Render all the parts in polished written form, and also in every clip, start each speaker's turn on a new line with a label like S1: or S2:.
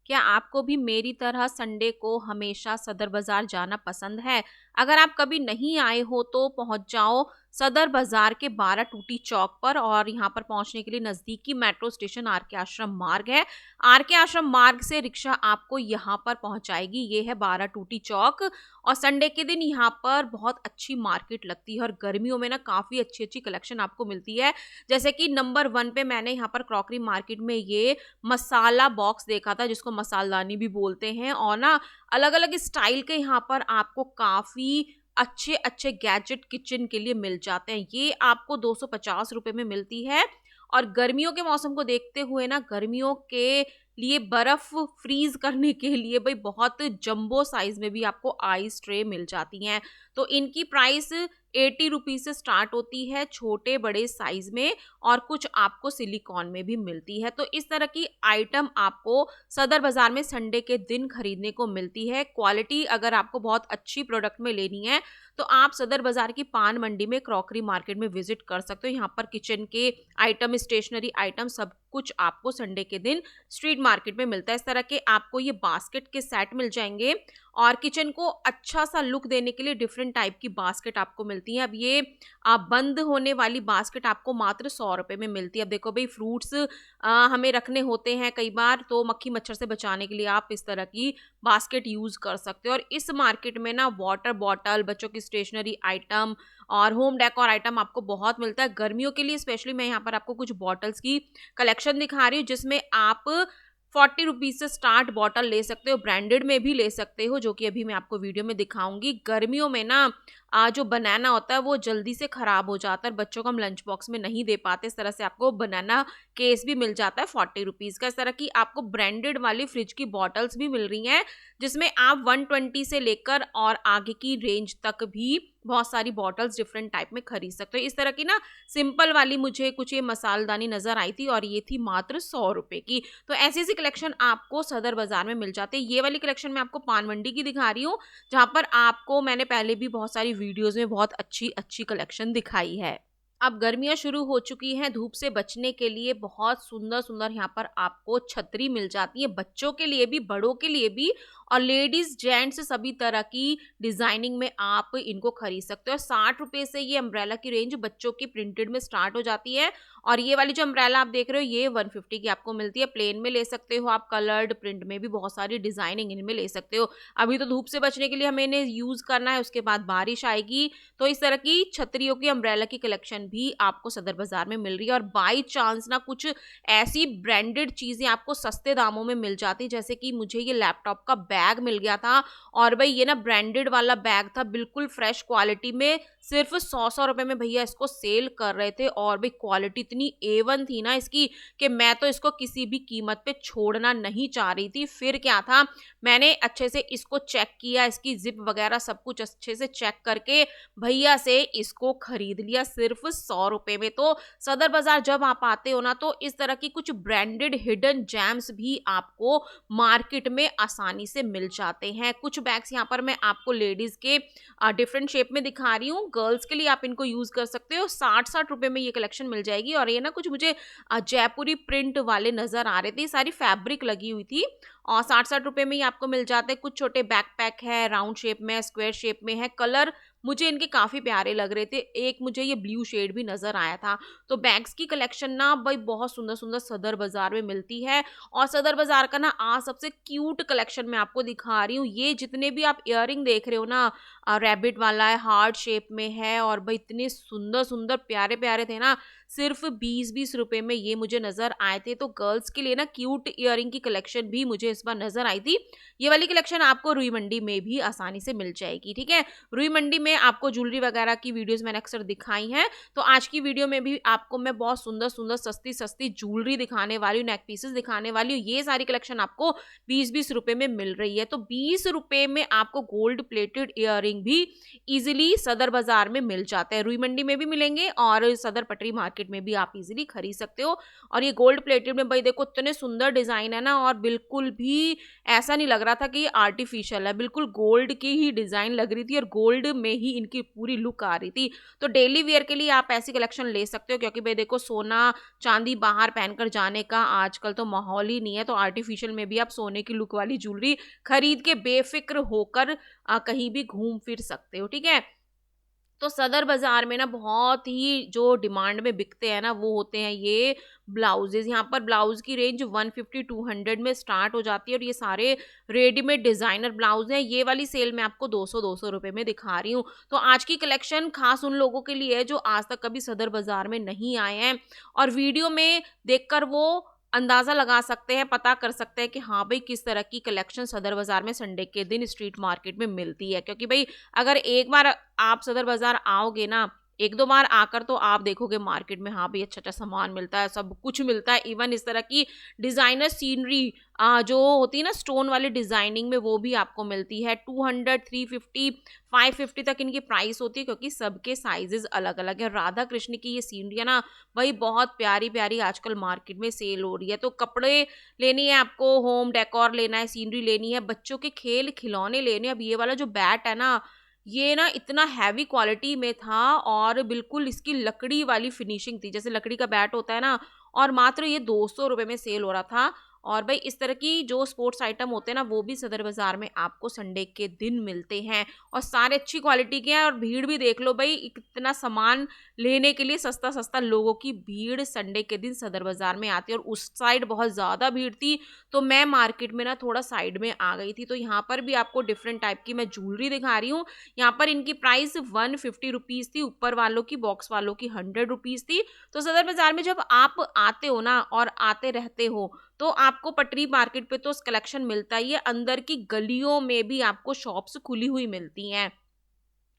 S1: क्या आपको भी मेरी तरह संडे को हमेशा सदर बाजार जाना पसंद है? अगर आप कभी नहीं आए हो तो पहुंच जाओ सदर बाजार के 12 टूटी चौक पर, और यहाँ पर पहुंचने के लिए नजदीकी मेट्रो स्टेशन आर के आश्रम मार्ग है। आर के आश्रम मार्ग से रिक्शा आपको यहाँ पर पहुंचाएगी। ये है 12 टूटी चौक। और संडे के दिन यहाँ पर बहुत अच्छी मार्केट लगती है, और गर्मियों में ना काफी अच्छी अच्छी कलेक्शन आपको मिलती है। जैसे कि नंबर 1 पे मैंने यहाँ पर क्रॉकरी मार्केट में ये मसाला बॉक्स देखा था, जिसको मसालदानी भी बोलते हैं, और ना अलग अलग स्टाइल के यहाँ पर आपको काफी अच्छे अच्छे गैजेट किचन के लिए मिल जाते हैं। ये आपको 250 रुपए में मिलती है। और गर्मियों के मौसम को देखते हुए ना, गर्मियों के लिए बर्फ फ्रीज करने के लिए भाई बहुत जंबो साइज में भी आपको आइस ट्रे मिल जाती हैं। तो इनकी प्राइस 80 रुपीज से स्टार्ट होती है छोटे बड़े साइज में, और कुछ आपको सिलिकॉन में भी मिलती है। तो इस तरह की आइटम आपको सदर बाजार में संडे के दिन खरीदने को मिलती है। क्वालिटी अगर आपको बहुत अच्छी प्रोडक्ट में लेनी है तो आप सदर बाजार की पान मंडी में क्रॉकरी मार्केट में विजिट कर सकते हो। यहाँ पर किचन के आइटम, स्टेशनरी आइटम, सब कुछ आपको संडे के दिन स्ट्रीट मार्केट में मिलता है। इस तरह के आपको ये बास्केट के सेट मिल जाएंगे, और किचन को अच्छा सा लुक देने के लिए डिफरेंट टाइप की बास्केट आपको मिलती है। अब ये बंद होने वाली बास्केट आपको मात्र 100 रुपए में मिलती है। अब देखो भाई, फ्रूट्स हमें रखने होते हैं कई बार, तो मक्खी मच्छर से बचाने के लिए आप इस तरह की बास्केट यूज कर सकते हो। और इस मार्केट में ना वाटर बॉटल, बच्चों की स्टेशनरी आइटम और होम डेकोर आइटम आपको बहुत मिलता है। गर्मियों के लिए स्पेशली मैं यहाँ पर आपको कुछ बॉटल्स की कलेक्शन दिखा रही हूँ, जिसमें आप 40 रुपीज से स्टार्ट बॉटल ले सकते हो। ब्रांडेड में भी ले सकते हो, जो कि अभी मैं आपको वीडियो में दिखाऊंगी। गर्मियों में ना जो बनाना होता है वो जल्दी से खराब हो जाता है, बच्चों को हम लंच बॉक्स में नहीं दे पाते। इस तरह से आपको बनाना केस भी मिल जाता है 40 रुपीज का। इस तरह की आपको ब्रांडेड वाली फ्रिज की बॉटल्स भी मिल रही हैं, जिसमें आप 120 से लेकर और आगे की रेंज तक भी बहुत सारी बॉटल्स डिफरेंट टाइप में खरीद सकते हो। इस तरह की ना सिंपल वाली मुझे कुछ ये मसालदानी नजर आई थी, और ये थी मात्र 100 रुपए की। तो ऐसी ऐसी कलेक्शन आपको सदर बाजार में मिल जाते हैं। ये वाली कलेक्शन मैं आपको पान मंडी की दिखा रही हूँ, जहां पर आपको मैंने पहले भी बहुत सारी वीडियोस में बहुत अच्छी अच्छी कलेक्शन दिखाई है। अब गर्मियां शुरू हो चुकी हैं, धूप से बचने के लिए बहुत सुंदर सुंदर यहाँ पर आपको छतरी मिल जाती है, बच्चों के लिए भी, बड़ों के लिए भी, और लेडीज जेंट्स सभी तरह की डिजाइनिंग में आप इनको खरीद सकते हो। 60 रुपए से ये अम्ब्रेला की रेंज बच्चों की प्रिंटेड में स्टार्ट हो जाती है। और ये वाली जो अम्ब्रेला आप देख रहे हो ये 150 की आपको मिलती है। प्लेन में ले सकते हो आप, कलर्ड प्रिंट में भी बहुत सारी डिजाइनिंग इनमें ले सकते हो। अभी तो धूप से बचने के लिए हमें इन्हें यूज करना है, उसके बाद बारिश आएगी, तो इस तरह की छतरियों की अम्ब्रेला की कलेक्शन भी आपको सदर बाजार में मिल रही है। और बाई चांस ना कुछ ऐसी ब्रांडेड चीजें आपको सस्ते दामों में मिल जाती, जैसे कि मुझे ये लैपटॉप का बैग मिल गया था, और भाई ये ना ब्रांडेड वाला बैग था, बिल्कुल फ्रेश क्वालिटी में, सिर्फ 100 रुपए में भैया इसको सेल कर रहे थे। और भाई क्वालिटी इतनी A1 थी ना इसकी, कि मैं तो इसको किसी भी कीमत पे छोड़ना नहीं चाह रही थी। फिर क्या था, मैंने अच्छे से इसको चेक किया, इसकी जिप वगैरह सब कुछ अच्छे से चेक करके भैया से इसको खरीद लिया सिर्फ 100 रुपए में। तो सदर बाजार जब आप आते हो ना, तो इस तरह की कुछ ब्रांडेड हिडन जेम्स भी आपको मार्केट में आसानी से मिल जाते हैं। कुछ बैग्स यहाँ पर मैं आपको लेडीज के डिफरेंट शेप में दिखा रही हूँ, गर्ल्स के लिए आप इनको यूज कर सकते हो। 60-60 रुपए में ये कलेक्शन मिल जाएगी। और ये ना कुछ मुझे जयपुरी प्रिंट वाले नजर आ रहे थे, सारी फैब्रिक लगी हुई थी, और 60-60 रुपए में ही आपको मिल जाते हैं। कुछ छोटे बैकपैक है, राउंड शेप में, स्क्वायर शेप में है। कलर मुझे इनके काफी प्यारे लग रहे थे, एक मुझे ये ब्लू शेड भी नजर आया था। तो बैग्स की कलेक्शन ना भाई बहुत सुंदर सुंदर सदर बाजार में मिलती है। और सदर बाजार का ना आज सबसे क्यूट कलेक्शन मैं आपको दिखा रही हूँ। ये जितने भी आप इयररिंग देख रहे हो ना, रैबिट वाला है, हार्ट शेप में है, और भाई इतने सुंदर सुंदर प्यारे प्यारे थे ना, सिर्फ 20-20 रुपए में ये मुझे नजर आए थे। तो गर्ल्स के लिए ना क्यूट इयररिंग की कलेक्शन भी मुझे इस बार नजर आई थी। ये वाली कलेक्शन आपको रुई मंडी में भी आसानी से मिल जाएगी, ठीक है। रुई मंडी में आपको ज्वेलरी वगैरह की वीडियोस मैंने अक्सर दिखाई हैं, तो आज की वीडियो में भी आपको मैं बहुत सुंदर सुंदर सस्ती सस्ती ज्वेलरी दिखाने वाली हूँ, नेक पीसेस दिखाने वाली हूँ। ये सारी कलेक्शन आपको 20-20 रुपए में मिल रही है। तो 20 रुपए में आपको गोल्ड प्लेटेड इयररिंग इयररिंग भी इजीली सदर बाजार में मिल जाते हैं। रुई मंडी में भी मिलेंगे और सदर पटरी मार्केट में भी आप इजीली खरीद सकते हो। और ये गोल्ड प्लेटेड में भाई देखो इतने सुंदर डिजाइन है ना, और बिल्कुल भी ऐसा नहीं लग रहा था कि ये आर्टिफिशियल है, बिल्कुल गोल्ड की ही डिजाइन लग रही थी और गोल्ड में ही इनकी पूरी लुक आ रही थी। तो डेली वेयर के लिए आप ऐसी कलेक्शन ले सकते हो, क्योंकि भाई देखो सोना चांदी बाहर पहनकर जाने का आजकल तो माहौल ही नहीं है। तो आर्टिफिशियल में भी आप सोने की लुक वाली ज्वेलरी खरीद के बेफिक्र होकर कहीं भी घूम फिर सकते हो, ठीक है। तो सदर बाजार में ना बहुत ही जो डिमांड में बिकते हैं ना वो होते हैं ये ब्लाउजेज। यहाँ पर ब्लाउज की रेंज 150-200 में स्टार्ट हो जाती है और ये सारे रेडीमेड डिजाइनर ब्लाउज हैं। ये वाली सेल मैं आपको 200-200 रुपए में दिखा रही हूँ। तो आज की कलेक्शन खास उन लोगों के लिए है जो आज तक कभी सदर बाजार में नहीं आए हैं और वीडियो में देखकर वो अंदाजा लगा सकते हैं, पता कर सकते हैं कि हाँ भाई किस तरह की कलेक्शन सदर बाजार में संडे के दिन स्ट्रीट मार्केट में मिलती है। क्योंकि भाई अगर एक बार आप सदर बाजार आओगे ना, एक दो बार आकर तो आप देखोगे मार्केट में हाँ भाई अच्छा अच्छा सामान मिलता है, सब कुछ मिलता है। इवन इस तरह की डिजाइनर सीनरी जो होती है ना स्टोन वाली डिजाइनिंग में, वो भी आपको मिलती है। 200, 350, 550 तक इनकी प्राइस होती है, क्योंकि सबके साइजेस अलग अलग है। राधा कृष्ण की ये सीनरी है ना वही बहुत प्यारी प्यारी आजकल मार्केट में सेल हो रही है। तो कपड़े लेनी है आपको, होम डेकोर लेना है, सीनरी लेनी है, बच्चों के खेल खिलौने लेने। अब ये वाला जो बैट है ना, ये ना इतना हैवी क्वालिटी में था और बिल्कुल इसकी लकड़ी वाली फिनिशिंग थी, जैसे लकड़ी का बैट होता है ना, और मात्र ये 200 रुपए में सेल हो रहा था। और भाई इस तरह की जो स्पोर्ट्स आइटम होते हैं ना वो भी सदर बाजार में आपको संडे के दिन मिलते हैं और सारे अच्छी क्वालिटी के हैं। और भीड़ भी देख लो भाई, इतना सामान लेने के लिए सस्ता सस्ता लोगों की भीड़ संडे के दिन सदर बाजार में आती है। और उस साइड बहुत ज़्यादा भीड़ थी तो मैं मार्केट में ना थोड़ा साइड में आ गई थी। तो यहाँ पर भी आपको डिफरेंट टाइप की मैं ज्वेलरी दिखा रही हूँ। यहाँ पर इनकी प्राइस 150 रुपीज़ थी, ऊपर वालों की बॉक्स वालों की 100 रुपीज़ थी। तो सदर बाजार में जब आप आते हो ना और आते रहते हो तो आपको पटरी मार्केट पे तो कलेक्शन मिलता ही है, अंदर की गलियों में भी आपको शॉप्स खुली हुई मिलती हैं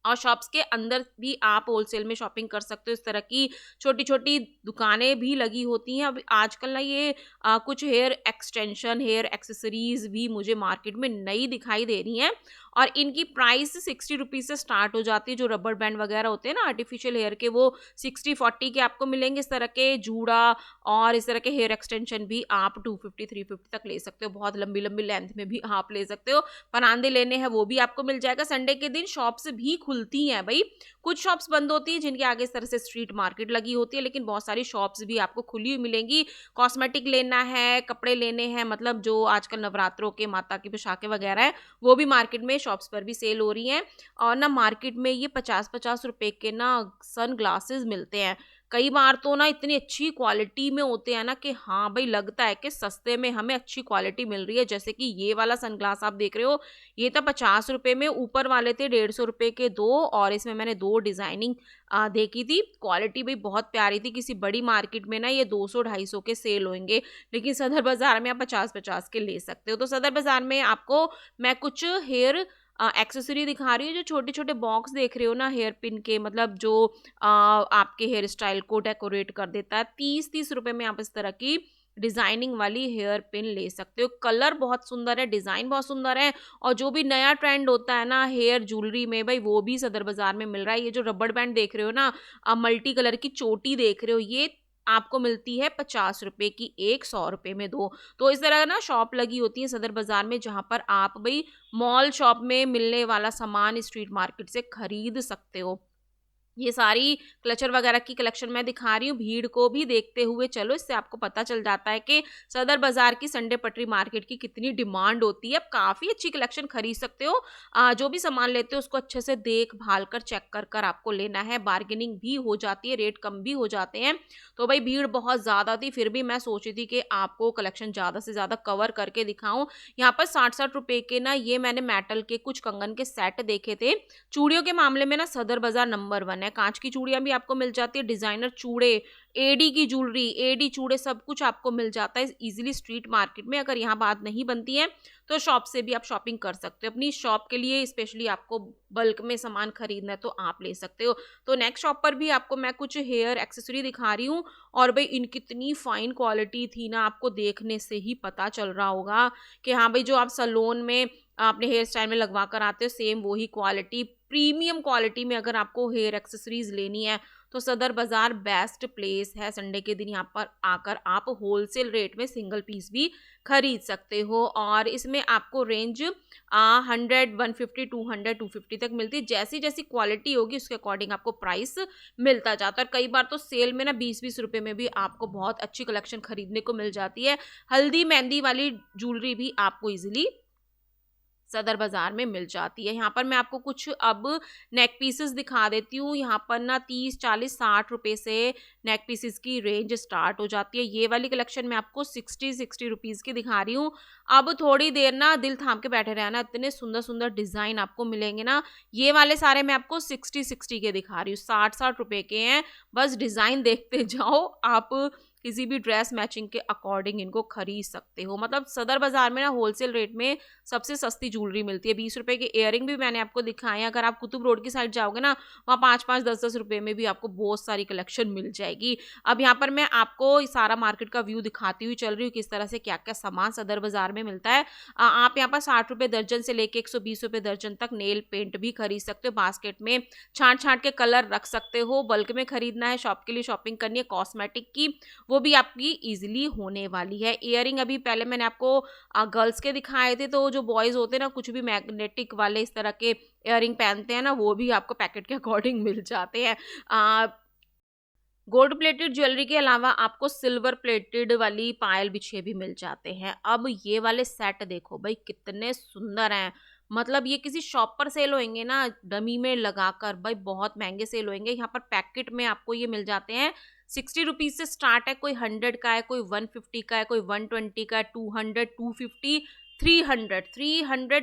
S1: और शॉप्स के अंदर भी आप होलसेल में शॉपिंग कर सकते हो। इस तरह की छोटी छोटी दुकानें भी लगी होती हैं। अब आजकल ना ये कुछ हेयर एक्सटेंशन, हेयर एक्सेसरीज भी मुझे मार्केट में नई दिखाई दे रही हैं और इनकी प्राइस 60 रुपीज़ से स्टार्ट हो जाती है। जो रबर बैंड वगैरह होते हैं ना आर्टिफिशियल हेयर के, वो 60-40 के आपको मिलेंगे। इस तरह के जूड़ा और इस तरह के हेयर एक्सटेंशन भी आप 250-350 तक ले सकते हो। बहुत लंबी लंबी लेंथ में भी आप ले सकते हो। परांदे लेने हैं वो भी आपको मिल जाएगा। संडे के दिन शॉप्स भी खुलती हैं भाई, कुछ शॉप्स बंद होती हैं जिनके आगे इस तरह से स्ट्रीट मार्केट लगी होती है, लेकिन बहुत सारी शॉप्स भी आपको खुली हुई मिलेंगी। कॉस्मेटिक लेना है, कपड़े लेने हैं, मतलब जो आजकल नवरात्रों के माता की पोशाकें वगैरह है वो भी मार्केट में शॉप्स पर भी सेल हो रही हैं। और ना मार्केट में ये 50-50 रुपए के ना सन ग्लासेस मिलते हैं। कई बार तो ना इतनी अच्छी क्वालिटी में होते हैं ना कि हाँ भाई लगता है कि सस्ते में हमें अच्छी क्वालिटी मिल रही है। जैसे कि ये वाला सनग्लास आप देख रहे हो, ये तो 50 रुपए में, ऊपर वाले थे 150 रुपए के दो, और इसमें मैंने दो डिजाइनिंग देखी थी। क्वालिटी भी बहुत प्यारी थी। किसी बड़ी मार्केट में ना ये 200-250 के सेल होंगे, लेकिन सदर बाजार में आप 50-50 के ले सकते हो। तो सदर बाजार में आपको मैं कुछ हेयर एक्सेसरी दिखा रही हूँ। जो छोटे छोटे बॉक्स देख रहे हो ना हेयर पिन के, मतलब जो आपके हेयर स्टाइल को डेकोरेट कर देता है, 30-30 रुपए में आप इस तरह की डिजाइनिंग वाली हेयर पिन ले सकते हो। कलर बहुत सुंदर है, डिजाइन बहुत सुंदर है, और जो भी नया ट्रेंड होता है ना हेयर ज्वेलरी में भाई वो भी सदर बाजार में मिल रहा है। ये जो रबड़ बैंड देख रहे हो ना, मल्टी कलर की चोटी देख रहे हो, ये आपको मिलती है 50 रुपए की एक, 100 रुपए में दो। तो इस तरह ना शॉप लगी होती है सदर बाजार में, जहां पर आप भाई मॉल शॉप में मिलने वाला सामान स्ट्रीट मार्केट से खरीद सकते हो। ये सारी क्लचर वगैरह की कलेक्शन मैं दिखा रही हूँ। भीड़ को भी देखते हुए चलो, इससे आपको पता चल जाता है कि सदर बाजार की संडे पटरी मार्केट की कितनी डिमांड होती है। अब काफ़ी अच्छी कलेक्शन खरीद सकते हो। जो भी सामान लेते हो उसको अच्छे से देख भाल कर चेक कर कर आपको लेना है। बार्गेनिंग भी हो जाती है, रेट कम भी हो जाते हैं। तो भाई भीड़ बहुत ज़्यादा थी, फिर भी मैं सोची थी कि आपको कलेक्शन ज़्यादा से ज़्यादा कवर करके दिखाऊं। यहाँ पर 60-60 रुपये के ना ये मैंने मेटल के कुछ कंगन के सेट देखे थे। चूड़ियों के मामले में ना सदर बाजार नंबर 1 है। कांच की चूड़ियां भी आपको मिल जाती है, डिजाइनर चूड़े, एडी की ज्वेलरी, एडी चूड़े, सब कुछ आपको मिल जाता है इजीली स्ट्रीट मार्केट में। अगर यहाँ बात नहीं बनती है तो शॉप से भी आप शॉपिंग कर सकते हो। अपनी शॉप के लिए स्पेशली आपको बल्क में सामान खरीदना है तो आप ले सकते हो। तो नेक्स्ट शॉप पर भी आपको मैं कुछ हेयर एक्सेसरी दिखा रही हूँ, और भाई इन कितनी फाइन क्वालिटी थी ना, आपको देखने से ही पता चल रहा होगा कि हाँ भाई जो आप सैलून में अपने हेयर स्टाइल में लगवा कर आते हो सेम वही क्वालिटी प्रीमियम क्वालिटी में अगर आपको हेयर एक्सेसरीज लेनी है तो सदर बाजार बेस्ट प्लेस है। संडे के दिन यहाँ पर आकर आप होलसेल रेट में सिंगल पीस भी खरीद सकते हो और इसमें आपको रेंज 100, 150, 200, 250 तक मिलती है। जैसी जैसी क्वालिटी होगी उसके अकॉर्डिंग आपको प्राइस मिलता जाता है। और कई बार तो सेल में ना 20-20 रुपए में भी आपको बहुत अच्छी कलेक्शन खरीदने को मिल जाती है। हल्दी मेहंदी वाली ज्वेलरी भी आपको इजीली सदर बाजार में मिल जाती है। यहाँ पर मैं आपको कुछ अब नेक पीसेस दिखा देती हूँ। यहाँ पर ना 30, 40, 60 रुपए से नेक पीसेस की रेंज स्टार्ट हो जाती है। ये वाली कलेक्शन मैं आपको 60 रुपीज़ की दिखा रही हूँ। अब थोड़ी देर ना दिल थाम के बैठे रहना, इतने सुंदर सुंदर डिज़ाइन आपको मिलेंगे ना। ये वाले सारे मैं आपको 60 के दिखा रही हूँ, 60 रुपए के हैं। बस डिज़ाइन देखते जाओ, आप किसी भी ड्रेस मैचिंग के अकॉर्डिंग इनको खरीद सकते हो। मतलब सदर बाजार में ना होलसेल रेट में सबसे सस्ती ज्वेलरी मिलती है। 20 रुपए के इयररिंग भी मैंने आपको दिखाए हैं। अगर आप कुतुब रोड की साइड जाओगे ना, वहाँ 5-5, 10-10 रुपए में भी आपको बहुत सारी कलेक्शन मिल जाएगी। अब यहाँ पर मैं आपको सारा मार्केट का व्यू दिखाती हुई चल रही हूँ, किस तरह से क्या क्या सामान सदर बाजार में मिलता है। आप यहाँ पर 60 रुपए दर्जन से लेके 120 रुपए दर्जन तक नेल पेंट भी खरीद सकते हो। बास्केट में छांट छांट के कलर रख सकते हो। बल्क में खरीदना है, शॉप के लिए शॉपिंग करनी है कॉस्मेटिक की, वो भी आपकी इजीली होने वाली है। इयररिंग अभी पहले मैंने आपको गर्ल्स के दिखाए थे, तो जो बॉयज होते हैं ना कुछ भी मैग्नेटिक वाले इस तरह के इयररिंग पहनते हैं ना, वो भी आपको पैकेट के अकॉर्डिंग मिल जाते हैं। गोल्ड प्लेटेड ज्वेलरी के अलावा आपको सिल्वर प्लेटेड वाली पायल बिछे भी मिल जाते हैं। अब ये वाले सेट देखो भाई कितने सुंदर हैं। मतलब ये किसी शॉप पर सेल होंगे ना डमी में लगाकर, भाई बहुत महंगे सेल होंगे। यहाँ पर पैकेट में आपको ये मिल जाते हैं। 60 रुपीज से स्टार्ट है, कोई 100 का है, कोई 150 का है, कोई 120 का है, 200, 250, 300,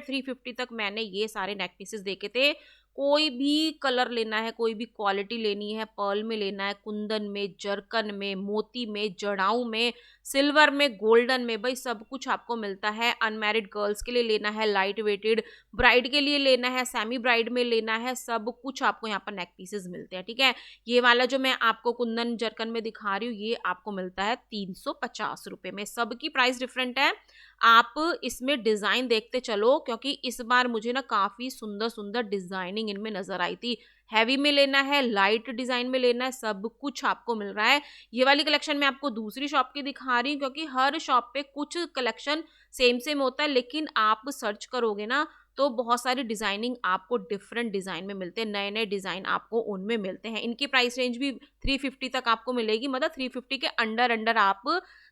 S1: 350 तक मैंने ये सारे नेक पीसेस देखे थे। कोई भी कलर लेना है, कोई भी क्वालिटी लेनी है, पर्ल में लेना है, कुंदन में, जरकन में, मोती में, जड़ाऊ में, सिल्वर में, गोल्डन में, भाई सब कुछ आपको मिलता है। अनमैरिड गर्ल्स के लिए लेना है, लाइट वेटेड ब्राइड के लिए लेना है, सेमी ब्राइड में लेना है, सब कुछ आपको यहाँ पर नेक पीसेस मिलते हैं। ठीक है, ये वाला जो मैं आपको कुंदन जरकन में दिखा रही हूँ ये आपको मिलता है 350 रुपए में। सबकी प्राइस डिफरेंट है, आप इसमें डिजाइन देखते चलो, क्योंकि इस बार मुझे ना काफी सुंदर सुंदर डिजाइनिंग इनमें नजर आई थी। हैवी में लेना है, लाइट डिजाइन में लेना है, सब कुछ आपको मिल रहा है। ये वाली कलेक्शन मैं आपको दूसरी शॉप की दिखा रही हूँ, क्योंकि हर शॉप पे कुछ कलेक्शन सेम सेम होता है, लेकिन आप सर्च करोगे ना तो बहुत सारी डिजाइनिंग आपको डिफरेंट डिजाइन में मिलते हैं, नए नए डिजाइन आपको उनमें मिलते हैं। इनकी प्राइस रेंज भी 350 तक आपको मिलेगी, मतलब 350 के अंडर अंडर आप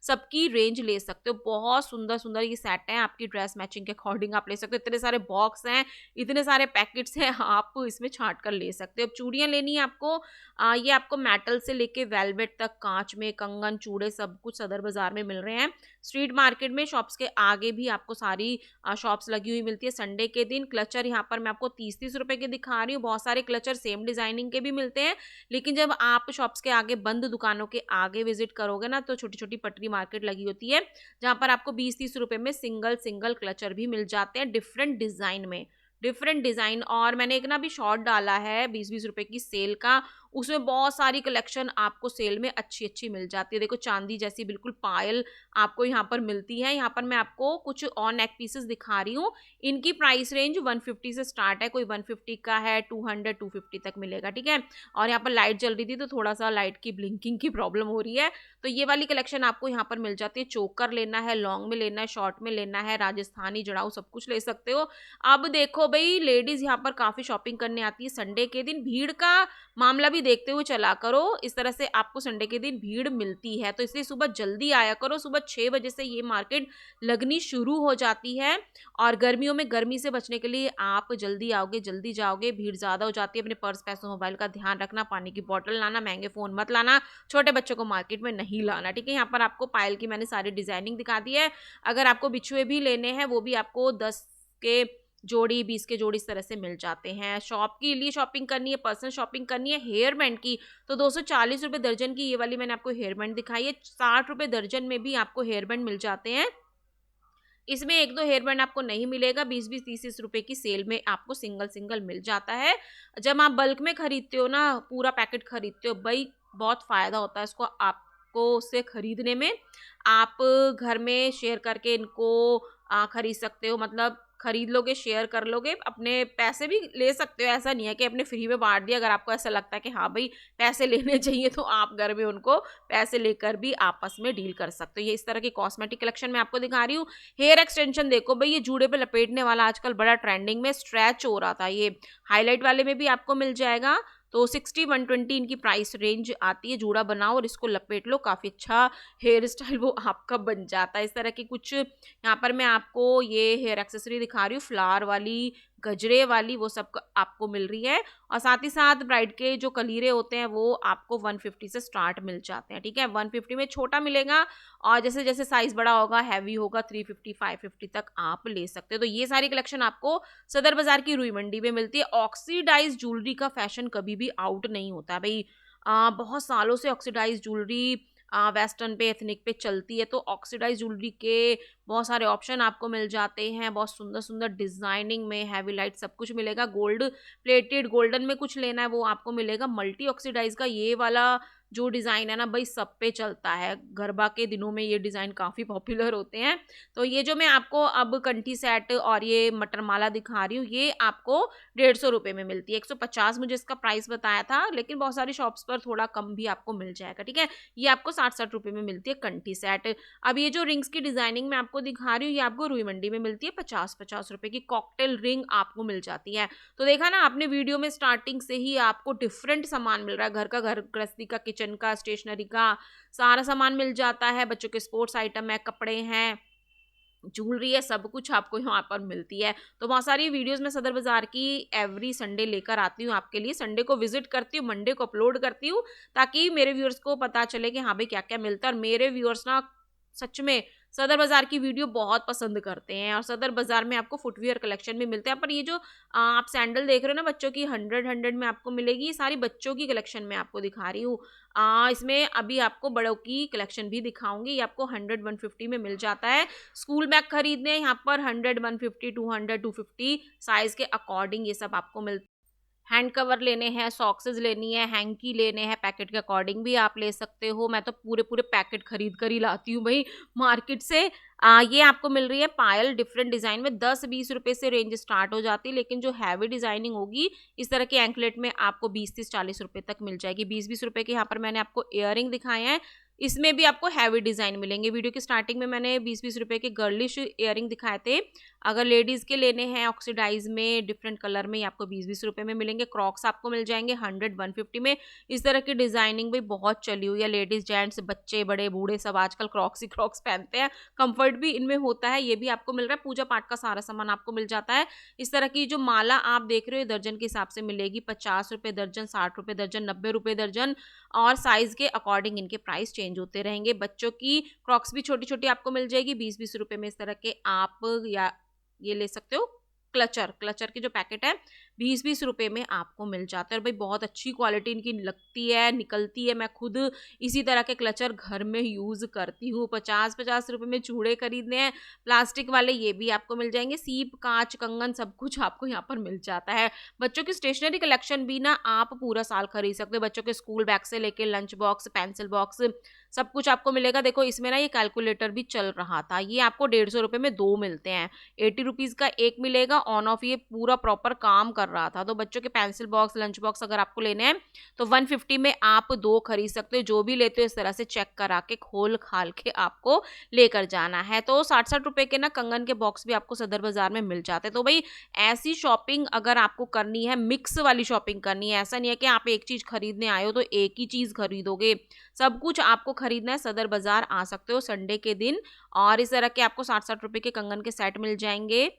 S1: सबकी रेंज ले सकते हो। बहुत सुंदर सुंदर ये सेट है, आपकी ड्रेस मैचिंग के अकॉर्डिंग आप ले सकते हो। इतने सारे बॉक्स हैं, इतने सारे पैकेट्स हैं, आप इसमें छांट कर ले सकते हो। अब चूड़ियाँ लेनी है आपको, ये आपको मेटल से लेके वेलवेट तक, कांच में, कंगन, चूड़े, सब कुछ सदर बाजार में मिल रहे हैं। स्ट्रीट मार्केट में शॉप्स के आगे भी आपको सारी शॉप्स लगी हुई मिलती है। संडे के दिन क्लचर यहाँ पर मैं आपको 30-30 रुपए के दिखा रही हूँ। बहुत सारे क्लचर सेम डिजाइनिंग के भी मिलते हैं, लेकिन जब आप शॉप्स के आगे, बंद दुकानों के आगे विजिट करोगे ना, तो छोटी छोटी पटरी मार्केट लगी होती है, जहाँ पर आपको 20-30 रुपए में सिंगल सिंगल क्लचर भी मिल जाते हैं, डिफरेंट डिजाइन में, डिफरेंट डिजाइन। और मैंने एक ना भी शॉर्ट डाला है 20-20 रुपए की सेल का, उसमें बहुत सारी कलेक्शन आपको सेल में अच्छी अच्छी मिल जाती है। देखो चांदी जैसी बिल्कुल पायल आपको यहाँ पर मिलती है। यहाँ पर मैं आपको कुछ और नेक पीसेस दिखा रही हूँ, इनकी प्राइस रेंज 150 से स्टार्ट है, कोई 150 का है, 200, 250 तक मिलेगा। ठीक है, और यहाँ पर लाइट जल रही थी तो थोड़ा सा लाइट की ब्लिंकिंग की प्रॉब्लम हो रही है, तो ये वाली कलेक्शन आपको यहाँ पर मिल जाती है। चोकर लेना है, लॉन्ग में लेना है, शॉर्ट में लेना है, राजस्थानी जड़ाऊ, सब कुछ ले सकते हो। अब देखो भाई लेडीज यहाँ पर काफी शॉपिंग करने आती है संडे के दिन, भीड़ का मामला भी देखते हुए चला करो। इस तरह से आपको संडे के दिन भीड़ मिलती है, तो इसलिए सुबह जल्दी आया करो। सुबह 6 बजे से ये मार्केट लगनी शुरू हो जाती है, और गर्मियों में गर्मी से बचने के लिए आप जल्दी आओगे, जल्दी जाओगे, भीड़ ज्यादा हो जाती है। अपने पर्स, पैसों, मोबाइल का ध्यान रखना, पानी की बोतल लाना, महंगे फोन मत लाना, छोटे बच्चों को मार्केट में नहीं लाना। ठीक है, यहाँ पर आपको पायल की मैंने सारी डिजाइनिंग दिखा दी है। अगर आपको बिछुए भी लेने हैं, वो भी आपको 10 के जोड़ी, 20 के जोड़ी, इस तरह से मिल जाते हैं। शॉप के लिए शॉपिंग करनी है, पर्सनल शॉपिंग करनी है हेयर बैंड की, तो 240 रुपये दर्जन की ये वाली मैंने आपको हेयर बैंड दिखाई है। 60 रुपये दर्जन में भी आपको हेयर बैंड मिल जाते हैं। इसमें 1-2 हेयर बैंड आपको नहीं मिलेगा, 20-20, 30-30 रुपए की सेल में आपको सिंगल सिंगल मिल जाता है। जब आप बल्क में खरीदते हो ना, पूरा पैकेट खरीदते हो, भाई बहुत फायदा होता है इसको आपको उससे खरीदने में। आप घर में शेयर करके इनको खरीद सकते हो, मतलब खरीद लोगे, शेयर कर लोगे, अपने पैसे भी ले सकते हो, ऐसा नहीं है कि अपने फ्री में बाँट दिया। अगर आपको ऐसा लगता है कि हाँ भाई पैसे लेने चाहिए तो आप घर में उनको पैसे लेकर भी आपस में डील कर सकते हो। ये इस तरह की कॉस्मेटिक कलेक्शन मैं आपको दिखा रही हूँ। हेयर एक्सटेंशन देखो भई, ये जूड़े पे लपेटने वाला आजकल बड़ा ट्रेंडिंग में स्ट्रेच हो रहा था, ये हाइलाइट वाले में भी आपको मिल जाएगा। तो 60-120 इनकी प्राइस रेंज आती है। जूड़ा बनाओ और इसको लपेट लो, काफ़ी अच्छा हेयर स्टाइल वो आपका बन जाता है। इस तरह की कुछ यहाँ पर मैं आपको ये हेयर एक्सेसरी दिखा रही हूँ, फ्लावर वाली, गजरे वाली, वो सब आपको मिल रही है। और साथ ही साथ ब्राइड के जो कलीरे होते हैं वो आपको 150 से स्टार्ट मिल जाते हैं, ठीक है। 150 में छोटा मिलेगा और जैसे जैसे साइज बड़ा होगा, हैवी होगा, 350-550 तक आप ले सकते हो। तो ये सारी कलेक्शन आपको सदर बाजार की रुई मंडी में मिलती है। ऑक्सीडाइज ज्वेलरी का फैशन कभी भी आउट नहीं होता भाई। बहुत सालों से ऑक्सीडाइज ज्वेलरी वेस्टर्न पे, एथनिक पे चलती है। तो ऑक्सीडाइज ज्वेलरी के बहुत सारे ऑप्शन आपको मिल जाते हैं, बहुत सुंदर सुंदर डिजाइनिंग में, हैवी लाइट सब कुछ मिलेगा। गोल्ड प्लेटेड, गोल्डन में कुछ लेना है वो आपको मिलेगा। मल्टी ऑक्सीडाइज का ये वाला जो डिज़ाइन है ना भाई, सब पे चलता है। गरबा के दिनों में ये डिज़ाइन काफ़ी पॉपुलर होते हैं। तो ये जो मैं आपको अब कंठी सेट और ये मटर माला दिखा रही हूँ, ये आपको 150 रुपये में मिलती है। 150 मुझे इसका प्राइस बताया था, लेकिन बहुत सारी शॉप्स पर थोड़ा कम भी आपको मिल जाएगा, ठीक है। ये आपको 60-60 रुपये में मिलती है कंठी सेट। अब ये जो रिंग्स की डिज़ाइनिंग मैं आपको दिखा रही हूँ, ये आपको रुई मंडी में मिलती है। 50-50 रुपये की कॉकटेल रिंग आपको मिल जाती है। तो देखा ना आपने वीडियो में, स्टार्टिंग से ही आपको डिफरेंट सामान मिल रहा है। घर का, घर गृहस्थी का, किचन का, स्टेशनरी का सारा सामान मिल जाता है। बच्चों के स्पोर्ट्स आइटम है, कपड़े हैं, ज्वेलरी है, सब कुछ आपको यहाँ पर मिलती है। तो बहुत सारी वीडियोस मैं सदर बाजार की एवरी संडे लेकर आती हूँ आपके लिए। संडे को विजिट करती हूँ, मंडे को अपलोड करती हूँ, ताकि मेरे व्यूअर्स को पता चले कि हाँ भाई क्या क्या मिलता है। और मेरे व्यूअर्स ना सच में सदर बाजार की वीडियो बहुत पसंद करते हैं। और सदर बाजार में आपको फुटवियर कलेक्शन भी मिलते हैं। पर ये जो आप सैंडल देख रहे हो ना बच्चों की, 100 में आपको मिलेगी। ये सारी बच्चों की कलेक्शन मैं आपको दिखा रही हूँ। इसमें अभी आपको बड़ों की कलेक्शन भी दिखाऊंगी। ये आपको 100-150 में मिल जाता है। स्कूल बैग खरीदने यहाँ पर 100-150, 200-250 साइज के अकॉर्डिंग ये सब आपको मिलता है। हैंड कवर लेने हैं, सॉक्सेस लेनी है, हैंकी लेने हैं, पैकेट के अकॉर्डिंग भी आप ले सकते हो। मैं तो पूरे पूरे पैकेट खरीद कर ही लाती हूँ भाई मार्केट से। ये आपको मिल रही है पायल डिफरेंट डिज़ाइन में। 10-20 रुपये से रेंज स्टार्ट हो जाती है, लेकिन जो हैवी डिज़ाइनिंग होगी इस तरह के एंकलेट में आपको 20-30-40 रुपये तक मिल जाएगी। 20-20 रुपये के यहाँ पर मैंने आपको इयररिंग दिखाए हैं, इसमें भी आपको हैवी डिज़ाइन मिलेंगे। वीडियो की स्टार्टिंग में मैंने 20-20 रुपये के गर्लिश इयररिंग दिखाए थे। अगर लेडीज़ के लेने हैं ऑक्सीडाइज में, डिफरेंट कलर में, आपको 20-20 रुपये में मिलेंगे। क्रॉक्स आपको मिल जाएंगे 100-150 में। इस तरह की डिज़ाइनिंग भी बहुत चली हुई है। लेडीज़, जेंट्स, बच्चे, बड़े बूढ़े सब आजकल क्रॉक्स ही क्रॉक्स पहनते हैं। कंफर्ट भी इनमें होता है, ये भी आपको मिल रहा है। पूजा पाठ का सारा सामान आपको मिल जाता है। इस तरह की जो माला आप देख रहे हो दर्जन के हिसाब से मिलेगी। 50 रुपये दर्जन, 60 रुपये दर्जन, 90 रुपये दर्जन, और साइज़ के अकॉर्डिंग इनके प्राइस चेंज होते रहेंगे। बच्चों की क्रॉक्स भी छोटी छोटी आपको मिल जाएगी 20-20 रुपये में। इस तरह के आप या ये ले सकते हो। क्लचर के जो पैकेट है 20-20 रुपये में आपको मिल जाता है। और भाई बहुत अच्छी क्वालिटी इनकी लगती है, निकलती है। मैं खुद इसी तरह के क्लचर घर में यूज़ करती हूँ। 50-50 रुपये में चूड़े खरीदने हैं प्लास्टिक वाले, ये भी आपको मिल जाएंगे। सीप, कांच, कंगन सब कुछ आपको यहाँ पर मिल जाता है। बच्चों की स्टेशनरी कलेक्शन भी ना आप पूरा साल खरीद सकते हो। बच्चों के स्कूल बैग से लेके लंच बॉक्स, पेंसिल बॉक्स, सब कुछ आपको मिलेगा। देखो इसमें ना ये कैलकुलेटर भी चल रहा था, ये आपको 150 रुपये में 2 मिलते हैं। 80 रुपीज़ का एक मिलेगा। ऑन ऑफ ये पूरा प्रॉपर काम कर रहा था। तो बच्चों के पेंसिल बॉक्स, लंच बॉक्स अगर आपको लेने हैं तो 150 में आप 2 खरीद सकते हो। जो भी लेते हो इस तरह से चेक करा के, खोल खाल के आपको लेकर जाना है। तो 60-60 रुपये के ना कंगन के बॉक्स भी आपको सदर बाजार में मिल जाते हैं। तो भाई ऐसी शॉपिंग अगर आपको करनी है, मिक्स वाली शॉपिंग करनी है, ऐसा नहीं है कि आप एक चीज़ खरीदने आए हो तो एक ही चीज़ खरीदोगे। सब कुछ आपको खरीदना है, सदर बाजार आ सकते हो संडे के दिन। और इस तरह के आपको 60-60 रुपये के कंगन के सेट मिल जाएंगे।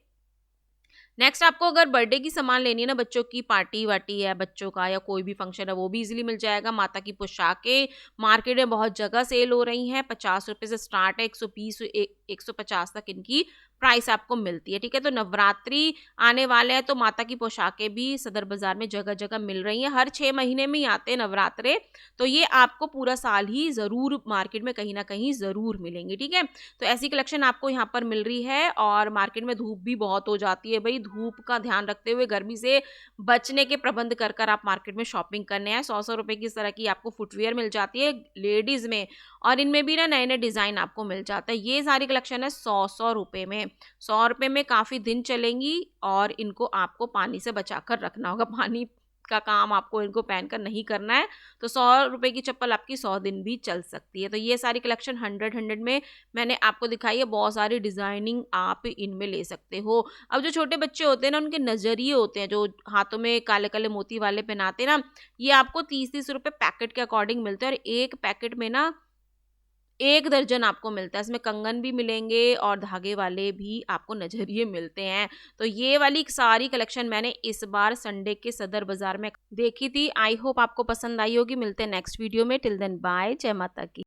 S1: नेक्स्ट आपको अगर बर्थडे की सामान लेनी है ना, बच्चों की पार्टी वार्टी है बच्चों का, या कोई भी फंक्शन है, वो भी इजीली मिल जाएगा। माता की पोशाकें मार्केट में बहुत जगह सेल हो रही हैं। 50 रुपये से स्टार्ट है, 120, 150 तक इनकी प्राइस आपको मिलती है, ठीक है। तो नवरात्रि आने वाले हैं तो माता की पोशाकें भी सदर बाजार में जगह जगह मिल रही हैं। हर 6 महीने में ही आते हैं नवरात्रे, तो ये आपको पूरा साल ही ज़रूर मार्केट में कहीं ना कहीं ज़रूर मिलेंगी, ठीक है। तो ऐसी कलेक्शन आपको यहाँ पर मिल रही है। और मार्केट में धूप भी बहुत हो जाती है भाई, धूप का ध्यान रखते हुए, गर्मी से बचने के प्रबंध कर कर आप मार्केट में शॉपिंग करने हैं। 100-100 रुपये की इस तरह की आपको फुटवियर मिल जाती है लेडीज़ में, और इनमें भी ना नए नए डिज़ाइन आपको मिल जाता है। ये सारी कलेक्शन है 100-100 रुपये में। ₹100 में काफ़ी दिन चलेंगी और इनको आपको पानी से बचा कर रखना होगा। पानी का काम आपको इनको पहनकर नहीं करना है, तो ₹100 की चप्पल आपकी 100 दिन भी चल सकती है। तो ये सारी कलेक्शन 100 में मैंने आपको दिखाई है, बहुत सारी डिज़ाइनिंग आप इनमें ले सकते हो। अब जो छोटे बच्चे होते हैं ना, उनके नज़रिए होते हैं, जो हाथों में काले-काले मोती वाले पहनाते हैं ना, ये आपको ₹30-30 पैकेट के अकॉर्डिंग मिलते हैं और एक पैकेट में ना 1 दर्जन आपको मिलता है। इसमें कंगन भी मिलेंगे और धागे वाले भी आपको नज़रिए मिलते हैं। तो ये वाली सारी कलेक्शन मैंने इस बार संडे के सदर बाज़ार में देखी थी। आई होप आपको पसंद आई होगी। मिलते हैं नेक्स्ट वीडियो में। Till then bye. जय माता की।